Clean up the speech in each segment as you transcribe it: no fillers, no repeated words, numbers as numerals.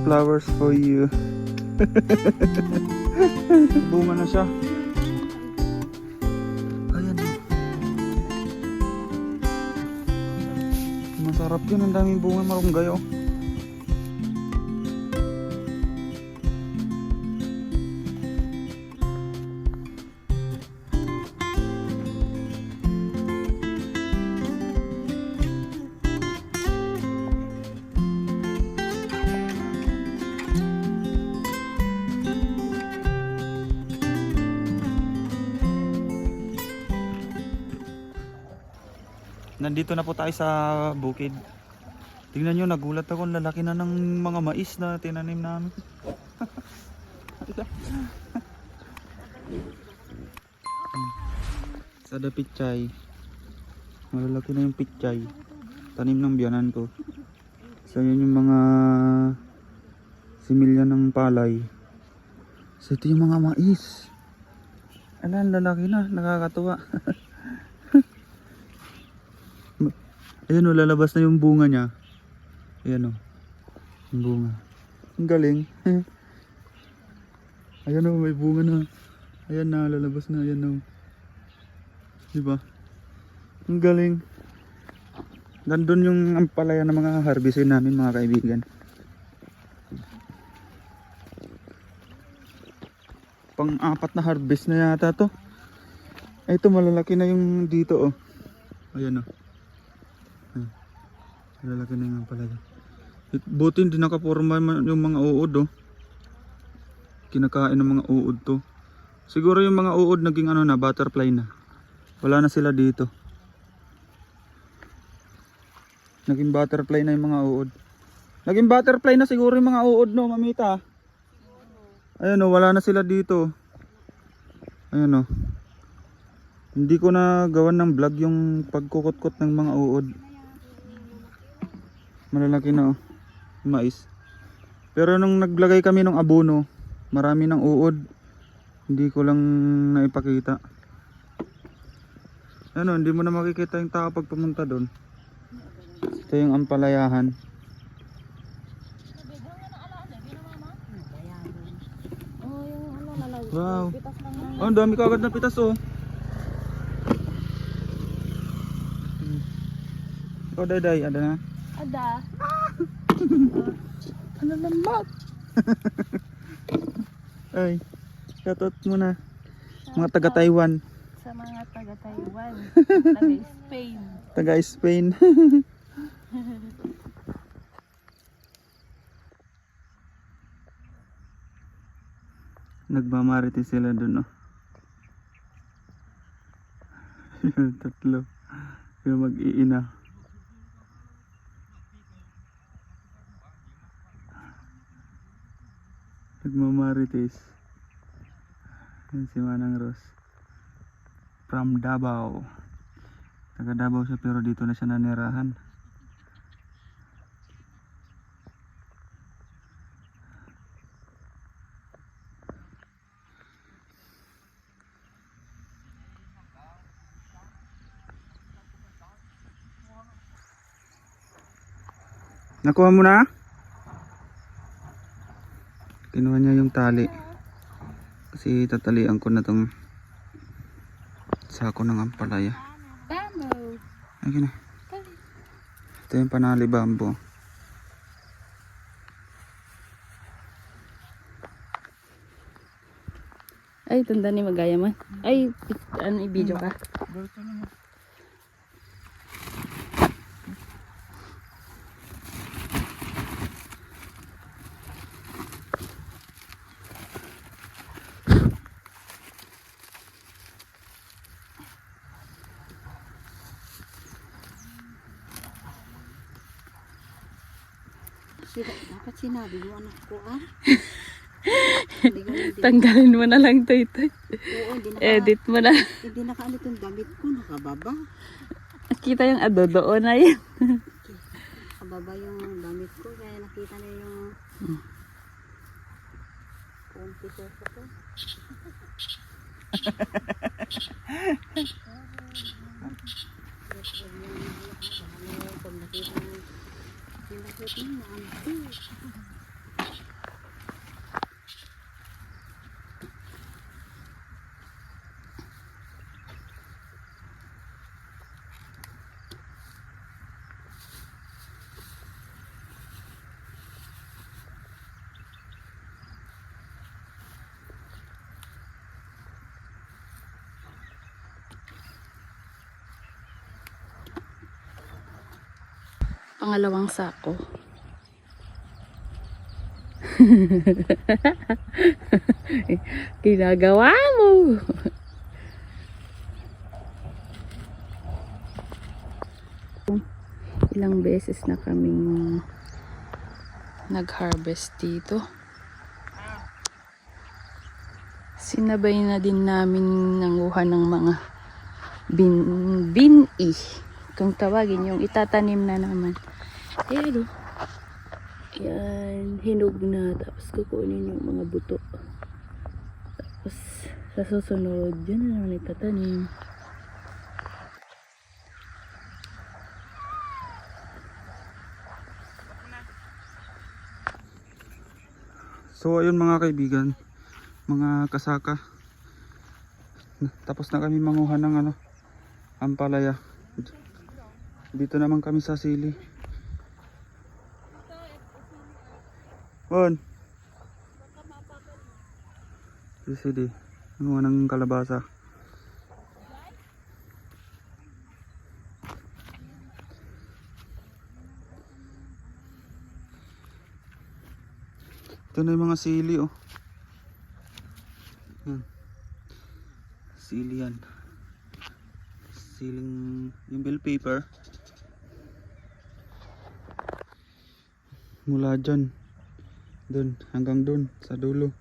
flowers for you. Bunga na siya. Ayan. Masarap yun. Ang daming bunga marunggay oh. Nandito na po tayo sa bukid. Tingnan nyo, nagulat ako. Lalaki na ng mga mais na tinanim namin. Sada pichay. Malalaki na yung pichay. Tanim ng biyanan ko. So yun yung mga similya ng palay. So ito yung mga mais. Ayan, lalaki na. Nakakatuwa. Ayan o, lalabas na yung bunga niya. Ayan o, yung bunga. Ang galing. Ayan o, may bunga na. Ayan na, lalabas na. Ayan o. Diba? Ang galing. Nandun yung ampalaya ng mga harvestin namin mga kaibigan. Pang-apat na harvest na yata to. Ay, ito malalaki na yung dito o. Ayan o. Lalaki na yung palaya. Buti hindi nakaporma yung mga uod oh. Kinakain ng mga uod to. Siguro yung mga uod naging ano na, butterfly na. Wala na sila dito. Naging butterfly na yung mga uod. Naging butterfly na siguro yung mga uod no, mamita. Ayun oh, wala na sila dito. Ayun oh. Hindi ko na gawan ng vlog yung pagkukot-kot ng mga uod. Malalaki na oh, mais. Pero nung naglagay kami ng abono, marami ng uod. Hindi ko lang naipakita. Ano, hindi mo na makikita yung tao pag pumunta doon. Ito yung ampalayahan. Wow. Oh, ang dami kagad na pitas oh. Ikaw day, ada na? Ada. Ano lambat? Ay, shoutout muna. Mga taga Taiwan. Sa mga taga Taiwan. Taga Spain. Taga Spain. Nagmamariti sila dun oh. Yung tatlo. Yung mag-iina. Nagmamarites. Yan si Manang Rose. From Davao. Taga Davao siya pero dito na siya nanirahan. Nakuha mo na? Kinuha niya yung tali. Kasi tatalian ko na tong sako ng ampalaya. Bamboo. Ayun na. Ito yung panali bamboo. Ay, tanda ni magaya man. Ay, ano i-video ka? Dapat sinabi mo anak ko ah. Tanggalin mo na lang to ito. Oo, Edit mo na. hindi nakaalit yung damit ko, nakababa. Kita yung adodo na yun. Nakababa yung damit ko, kaya nakita na yung piso ko. Pag nakita mo, Pangalawang sako. Ginagawa mo. Ilang beses na kaming nag-harvest dito. Sinabay na din namin nanguha ng mga bin-i. Kung tawagin yung itatanim na naman. Ayan o. Yan, hinog na. Tapos kukunin yung mga buto. Tapos sa susunod, yun na naman itatanim. So ayun mga kaibigan, mga kasaka. Tapos na kami manguha ng ampalaya. Dito naman kami sa sili. Bon. Sili. Manguha ng kalabasa. Ito na yung mga sili oh. Yan. Sili yan. Siling yung bell paper. Mula dyan. Dun hanggang dun sa dulo.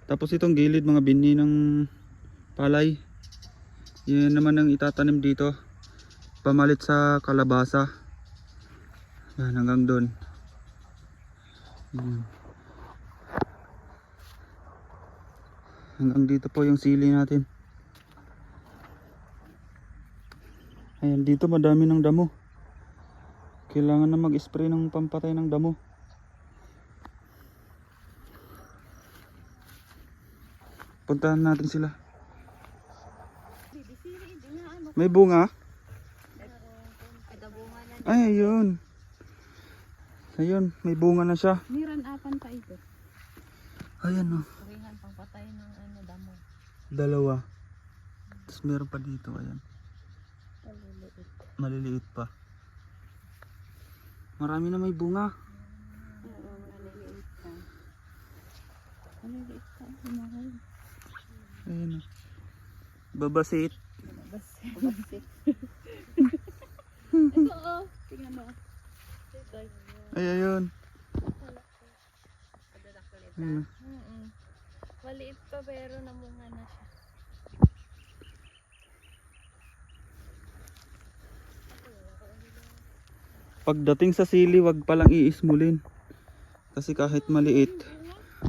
Tapos itong gilid mga bini ng palay. Yan naman ang itatanim dito. Pamalit sa kalabasa. Yan hanggang dun. Yan. Hanggang dito po yung sili natin. Ayan, dito madami ng damo. Kailangan na mag-spray ng pampatay ng damo. Puntahan natin sila. May bunga? Ay, ayun. Ayun, may bunga na siya. Miran apan pa ito. Ayan o. Kurihan pang patay ng damo. Dalawa. Tapos meron pa dito, ayan. Maliliit pa. Marami na may bunga. Oo, maliliit pa. Maliliit pa. Mahal. Ayan o. Babasit. Babasit. Ito oh. Tingnan mo. Ito. Ay, ayun. Ayun. Maliit pa pero namunga na siya. Pagdating sa sili, wag palang iismulin. Kasi kahit maliit,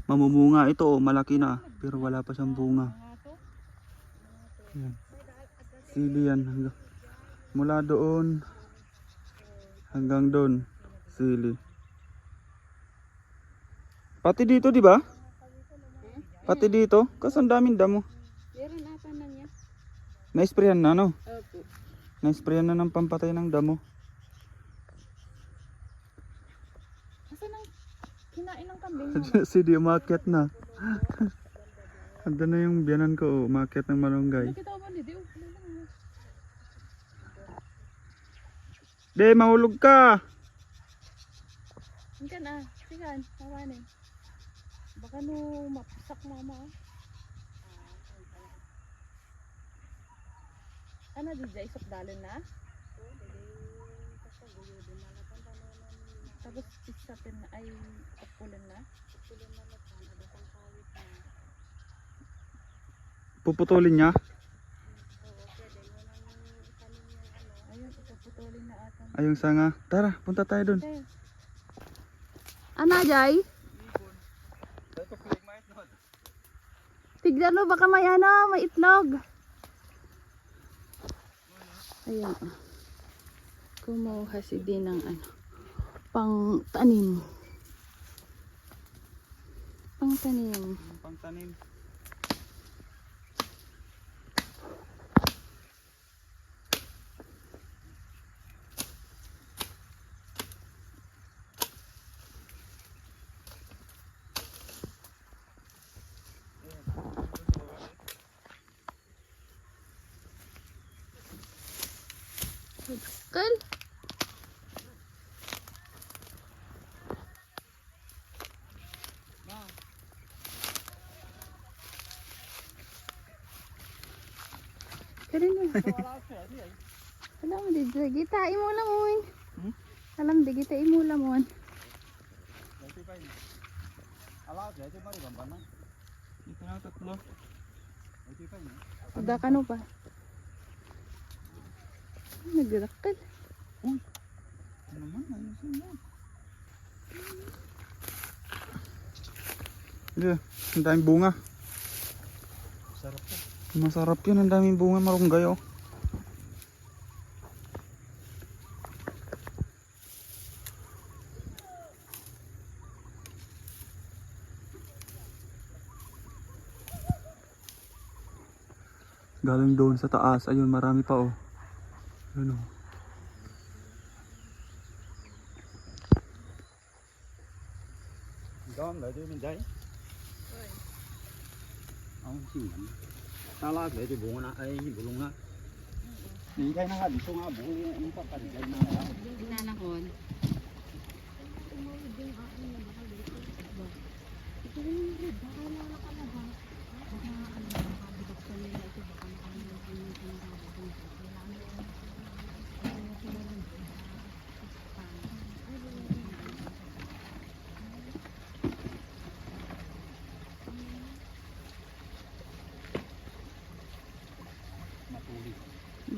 mamumunga ito o malaki na. Pero wala pa siyang bunga. Ayan. Sili yan. Mula doon hanggang doon. Sili. Pati dito, di ba? Pati dito. Kasi ang daming damo. Meron apan na niya. Na-sprayan na, no? Opo. Na-sprayan na ng pampatay ng damo. Asan ang kinain ng kambing mo? Si di umakyat na. Ando na yung biyanan ko, umakyat ng malunggay. Nakita ko ba hindi? De, mahulog ka! Hinggan ah. Sigan. Mawanin. Baka no mapasak mama. Ano DJ? Isok dalon na? Tapos isapin na ay papulan na? Puputulin niya? Ayun, ipaputulin na ata. Ayong sanga. Tara, punta tayo dun. Ano Jay? Tignan mo baka may may itlog. Ayan oh. Kumuha si din ng pang tanim. Pang tanim. Pangtanim. Kal. rin mo. Alam mo, di kita imo lamon. Alam, di kita imo lamon. Dito na tatlo. Ada ka no pa. Nagdakal. Ano naman, ayusin mo. Yeah, ang daming bunga. Sarap po. Masarap yun, ang daming bunga marunggay oh. Galing doon sa taas, ayun marami pa oh. Ayun oh. Đó lại đi bên đấy. Ông xin lắm. Ta la để cho bụng nó ấy bụng luôn á. Đi cái nó đi xuống á bụng nó có cần cái nào. Nanahon.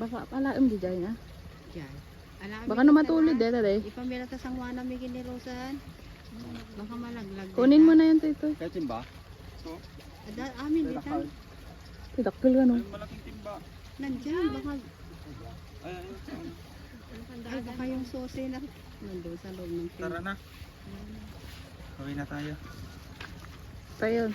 Baka pala di dyan na. Diyan. Alam, Baka no matulid eh taday. Ipamira ta sang wana mi ni Rosan. Baka malaglag. Kunin mo na yan Toy. Cái chim ba? Ada amin dito. Tidakil ka no. Ayun malaking timba. Nandiyan baka Ay, ay baka yung susi na nandoon sa loob ng tara na. Uwi na tayo. Tayo.